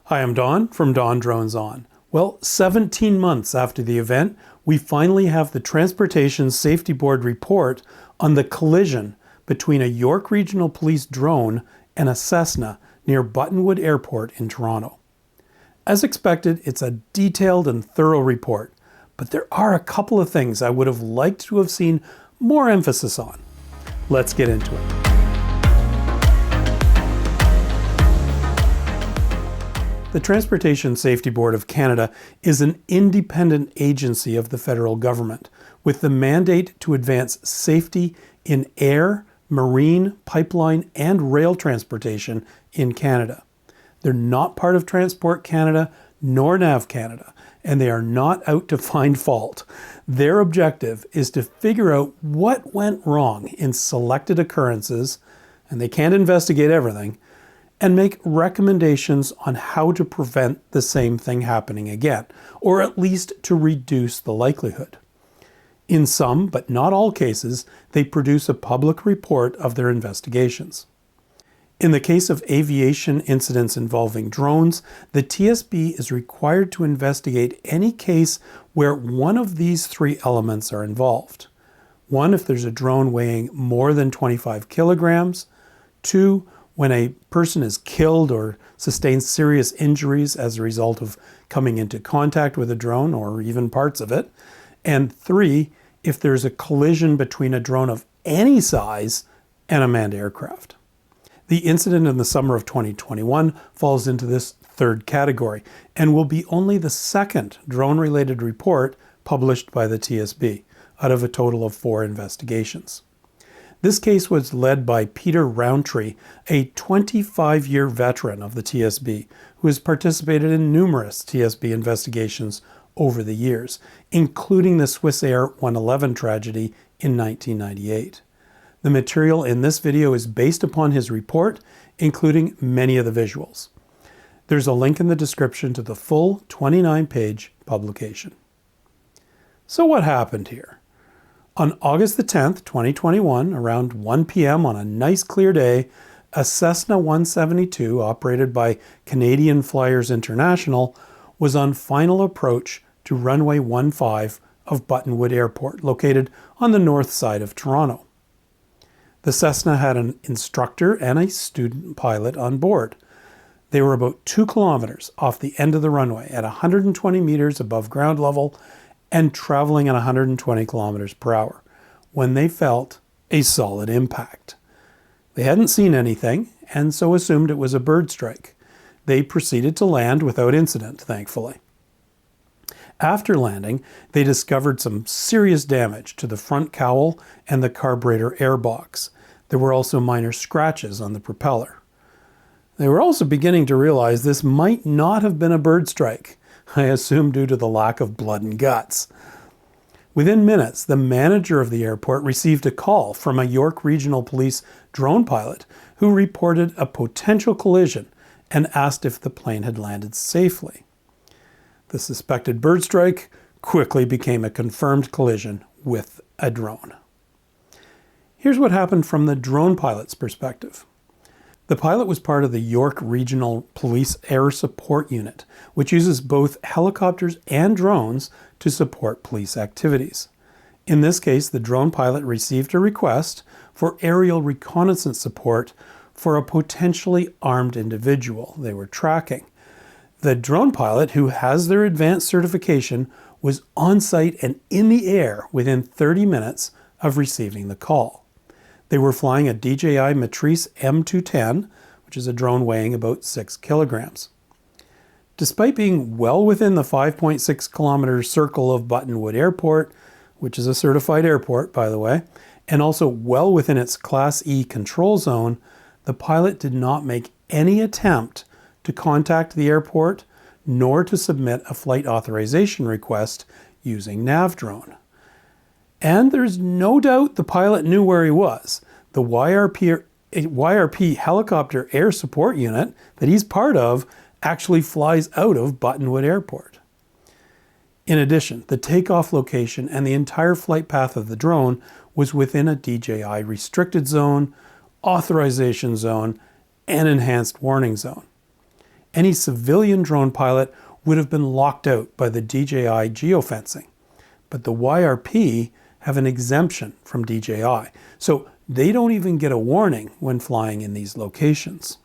Hi, I'm Don from DonDronesOn. Well, 17 months after the event, we finally have the Transportation Safety Board report on the collision between a York Regional Police drone and a Cessna near Buttonwood Airport in Toronto. As expected, it's a detailed and thorough report, but there are a couple of things I would have liked to have seen more emphasis on. Let's get into it. The Transportation Safety Board of Canada is an independent agency of the federal government with the mandate to advance safety in air, marine, pipeline, and rail transportation in Canada. They're not part of Transport Canada nor NAV Canada, and they are not out to find fault. Their objective is to figure out what went wrong in selected occurrences, and they can't investigate everything, and make recommendations on how to prevent the same thing happening again, or at least to reduce the likelihood. In some, but not all cases, they produce a public report of their investigations. In the case of aviation incidents involving drones, the TSB is required to investigate any case where one of these three elements are involved. One, if there's a drone weighing more than 25 kilograms. Two, when a person is killed or sustains serious injuries as a result of coming into contact with a drone or even parts of it. And three, if there's a collision between a drone of any size and a manned aircraft. The incident in the summer of 2021 falls into this third category and will be only the second drone-related report published by the TSB out of a total of 4 investigations. This case was led by Peter Rountree, a 25-year veteran of the TSB, who has participated in numerous TSB investigations over the years, including the Swissair 111 tragedy in 1998. The material in this video is based upon his report, including many of the visuals. There's a link in the description to the full 29-page publication. So what happened here? On August the 10th, 2021, around 1 p.m. on a nice clear day, a Cessna 172 operated by Canadian Flyers International was on final approach to runway 15 of Buttonwood Airport, located on the north side of Toronto. The Cessna had an instructor and a student pilot on board. They were about 2 kilometers off the end of the runway at 120 meters above ground level and traveling at 120 kilometers per hour when they felt a solid impact. They hadn't seen anything and so assumed it was a bird strike. They proceeded to land without incident, thankfully. After landing, they discovered some serious damage to the front cowl and the carburetor airbox. There were also minor scratches on the propeller. They were also beginning to realize this might not have been a bird strike, I assume due to the lack of blood and guts. Within minutes, the manager of the airport received a call from a York Regional Police drone pilot who reported a potential collision and asked if the plane had landed safely. The suspected bird strike quickly became a confirmed collision with a drone. Here's what happened from the drone pilot's perspective. The pilot was part of the York Regional Police Air Support Unit, which uses both helicopters and drones to support police activities. In this case, the drone pilot received a request for aerial reconnaissance support for a potentially armed individual they were tracking. The drone pilot, who has their advanced certification, was on site and in the air within 30 minutes of receiving the call. They were flying a DJI Matrice M210, which is a drone weighing about 6 kilograms. Despite being well within the 5.6 kilometer circle of Buttonwood Airport, which is a certified airport, by the way, and also well within its Class E control zone, the pilot did not make any attempt to contact the airport nor to submit a flight authorization request using NavDrone. And there's no doubt the pilot knew where he was. The YRP Helicopter Air Support Unit that he's part of actually flies out of Buttonwood Airport. In addition, the takeoff location and the entire flight path of the drone was within a DJI restricted zone, authorization zone, and enhanced warning zone. any civilian drone pilot would have been locked out by the DJI geofencing. But the YRP have an exemption from DJI, so they don't even get a warning when flying in these locations.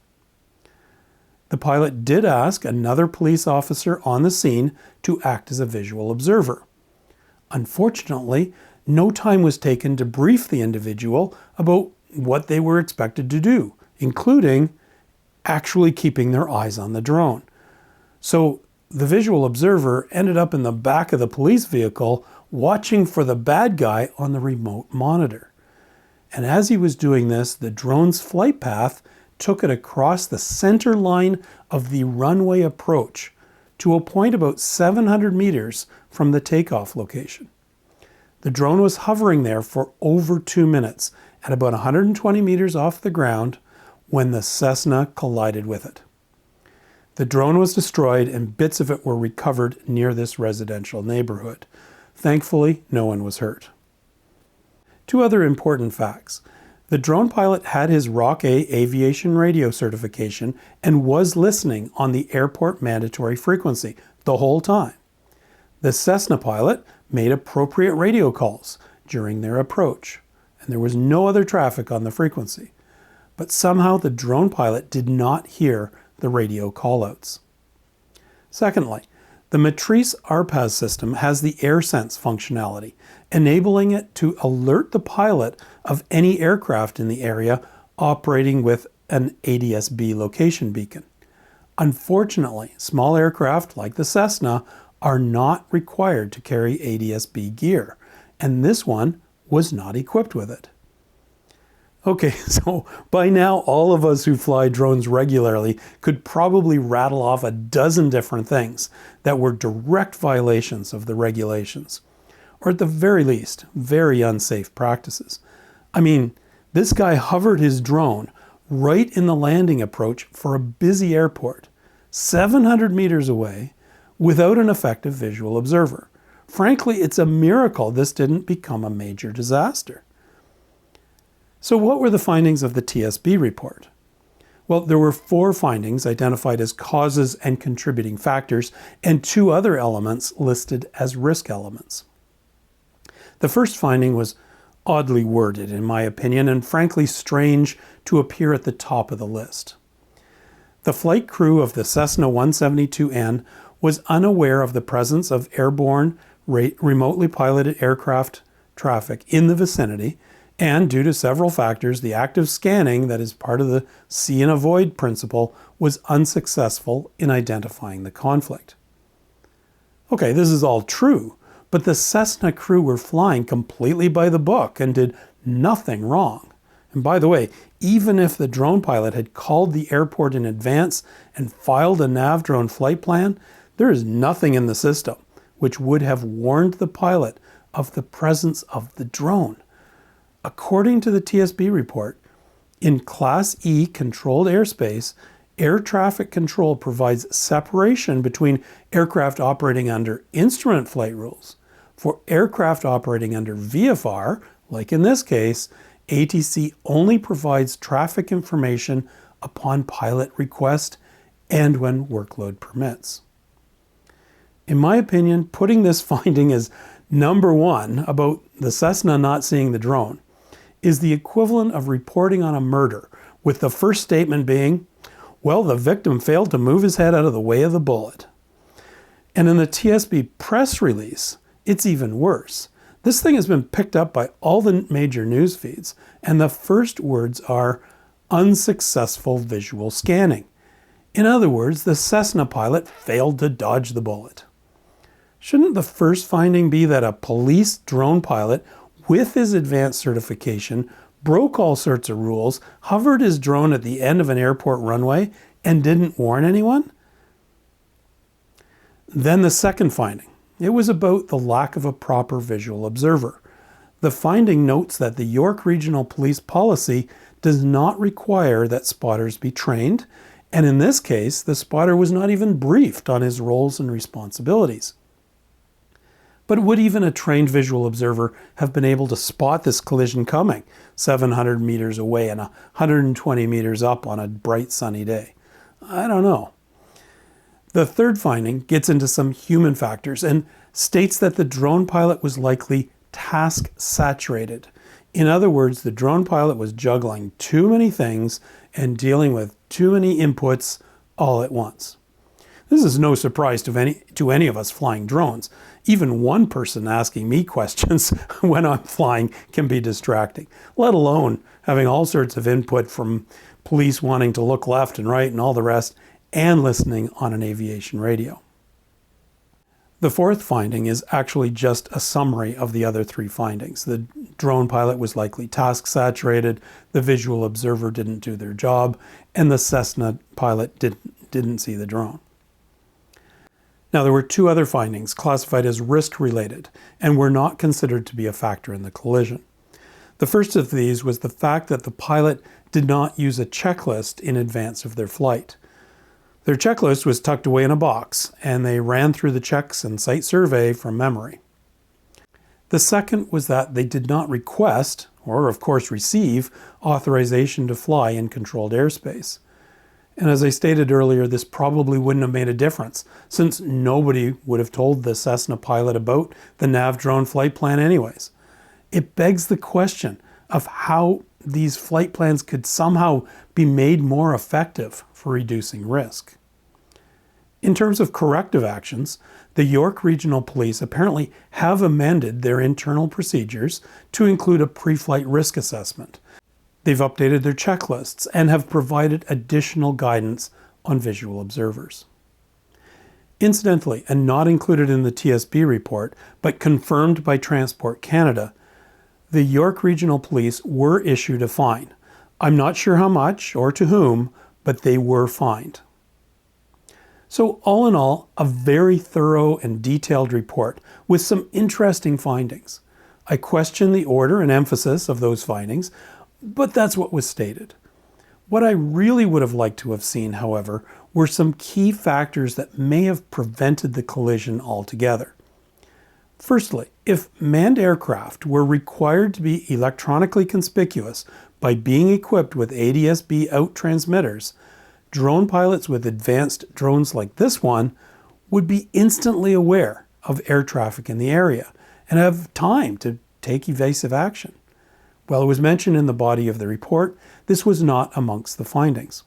The pilot did ask another police officer on the scene to act as a visual observer. Unfortunately, no time was taken to brief the individual about what they were expected to do, including actually keeping their eyes on the drone. So the visual observer ended up in the back of the police vehicle watching for the bad guy on the remote monitor. And as he was doing this, the drone's flight path took it across the center line of the runway approach to a point about 700 meters from the takeoff location. The drone was hovering there for over 2 minutes at about 120 meters off the ground when the Cessna collided with it. The drone was destroyed and bits of it were recovered near this residential neighborhood. Thankfully, no one was hurt. Two other important facts. The drone pilot had his Rock A aviation radio certification and was listening on the airport mandatory frequency the whole time. The Cessna pilot made appropriate radio calls during their approach, and there was no other traffic on the frequency. But somehow the drone pilot did not hear the radio callouts. Secondly, the Matrice RPAS system has the AirSense functionality, enabling it to alert the pilot of any aircraft in the area operating with an ADS-B location beacon. Unfortunately, small aircraft like the Cessna are not required to carry ADS-B gear, and this one was not equipped with it. Okay, so by now all of us who fly drones regularly could probably rattle off a dozen different things that were direct violations of the regulations, or at the very least, very unsafe practices. I mean, this guy hovered his drone right in the landing approach for a busy airport, 700 meters away, without an effective visual observer. Frankly, it's a miracle this didn't become a major disaster. So what were the findings of the TSB report? Well, there were 4 findings identified as causes and contributing factors, and 2 other elements listed as risk elements. The first finding was oddly worded, in my opinion, and frankly strange to appear at the top of the list. The flight crew of the Cessna 172N was unaware of the presence of airborne, remotely piloted aircraft traffic in the vicinity, and due to several factors, the active scanning that is part of the see and avoid principle was unsuccessful in identifying the conflict. Okay, this is all true, but the Cessna crew were flying completely by the book and did nothing wrong. And by the way, even if the drone pilot had called the airport in advance and filed a nav drone flight plan, there is nothing in the system which would have warned the pilot of the presence of the drone. According to the TSB report, in Class E controlled airspace, air traffic control provides separation between aircraft operating under instrument flight rules. For aircraft operating under VFR, like in this case, ATC only provides traffic information upon pilot request and when workload permits. In my opinion, putting this finding as number 1 about the Cessna not seeing the drone is the equivalent of reporting on a murder, with the first statement being, well, the victim failed to move his head out of the way of the bullet. And in the TSB press release, it's even worse. This thing has been picked up by all the major news feeds, and the first words are unsuccessful visual scanning. In other words, the Cessna pilot failed to dodge the bullet. Shouldn't the first finding be that a police drone pilot with his advanced certification broke all sorts of rules, hovered his drone at the end of an airport runway, and didn't warn anyone? Then the second finding. It was about the lack of a proper visual observer. The finding notes that the York Regional Police policy does not require that spotters be trained, and in this case, the spotter was not even briefed on his roles and responsibilities. But would even a trained visual observer have been able to spot this collision coming 700 meters away and 120 meters up on a bright sunny day? I don't know. The third finding gets into some human factors and states that the drone pilot was likely task saturated. In other words, the drone pilot was juggling too many things and dealing with too many inputs all at once. This is no surprise to any of us flying drones. Even one person asking me questions when I'm flying can be distracting, let alone having all sorts of input from police wanting to look left and right and all the rest, and listening on an aviation radio. The fourth finding is actually just a summary of the other three findings. The drone pilot was likely task saturated, the visual observer didn't do their job, and the Cessna pilot didn't see the drone. Now, there were two other findings classified as risk-related and were not considered to be a factor in the collision. The first of these was the fact that the pilot did not use a checklist in advance of their flight. Their checklist was tucked away in a box, and they ran through the checks and site survey from memory. The second was that they did not request, or of course receive, authorization to fly in controlled airspace. And as I stated earlier, this probably wouldn't have made a difference, since nobody would have told the Cessna pilot about the nav drone flight plan anyways. It begs the question of how these flight plans could somehow be made more effective for reducing risk. In terms of corrective actions, the York Regional Police apparently have amended their internal procedures to include a pre-flight risk assessment. They've updated their checklists and have provided additional guidance on visual observers. Incidentally, and not included in the TSB report, but confirmed by Transport Canada, the York Regional Police were issued a fine. I'm not sure how much or to whom, but they were fined. So all in all, a very thorough and detailed report with some interesting findings. I question the order and emphasis of those findings, but that's what was stated. What I really would have liked to have seen, however, were some key factors that may have prevented the collision altogether. Firstly, if manned aircraft were required to be electronically conspicuous by being equipped with ADS-B out transmitters, drone pilots with advanced drones like this one would be instantly aware of air traffic in the area and have time to take evasive action. While it was mentioned in the body of the report, this was not amongst the findings.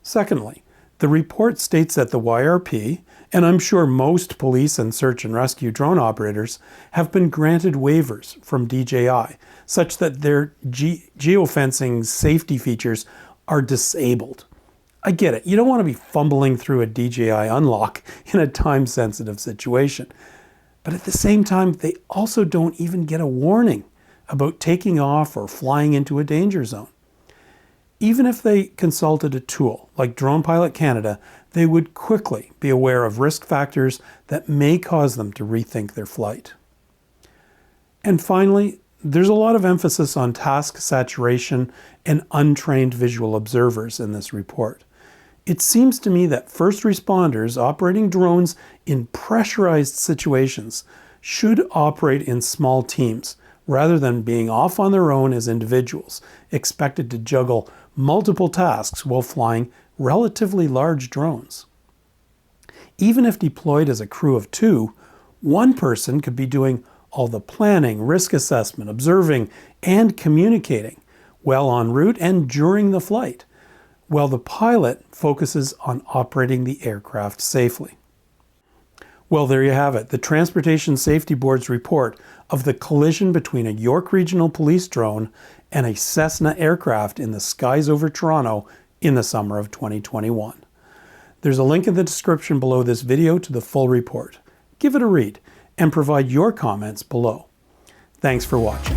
Secondly, the report states that the YRP, and I'm sure most police and search and rescue drone operators, have been granted waivers from DJI, such that their geofencing safety features are disabled. I get it, you don't want to be fumbling through a DJI unlock in a time-sensitive situation. But at the same time, they also don't even get a warning about taking off or flying into a danger zone. Even if they consulted a tool like Drone Pilot Canada, they would quickly be aware of risk factors that may cause them to rethink their flight. And finally, there's a lot of emphasis on task saturation and untrained visual observers in this report. It seems to me that first responders operating drones in pressurized situations should operate in small teams, rather than being off on their own as individuals, expected to juggle multiple tasks while flying relatively large drones. Even if deployed as a crew of two, one person could be doing all the planning, risk assessment, observing, and communicating while en route and during the flight, while the pilot focuses on operating the aircraft safely. Well, there you have it, the Transportation Safety Board's report of the collision between a York Regional Police drone and a Cessna aircraft in the skies over Toronto in the summer of 2021. There's a link in the description below this video to the full report. Give it a read and provide your comments below. Thanks for watching.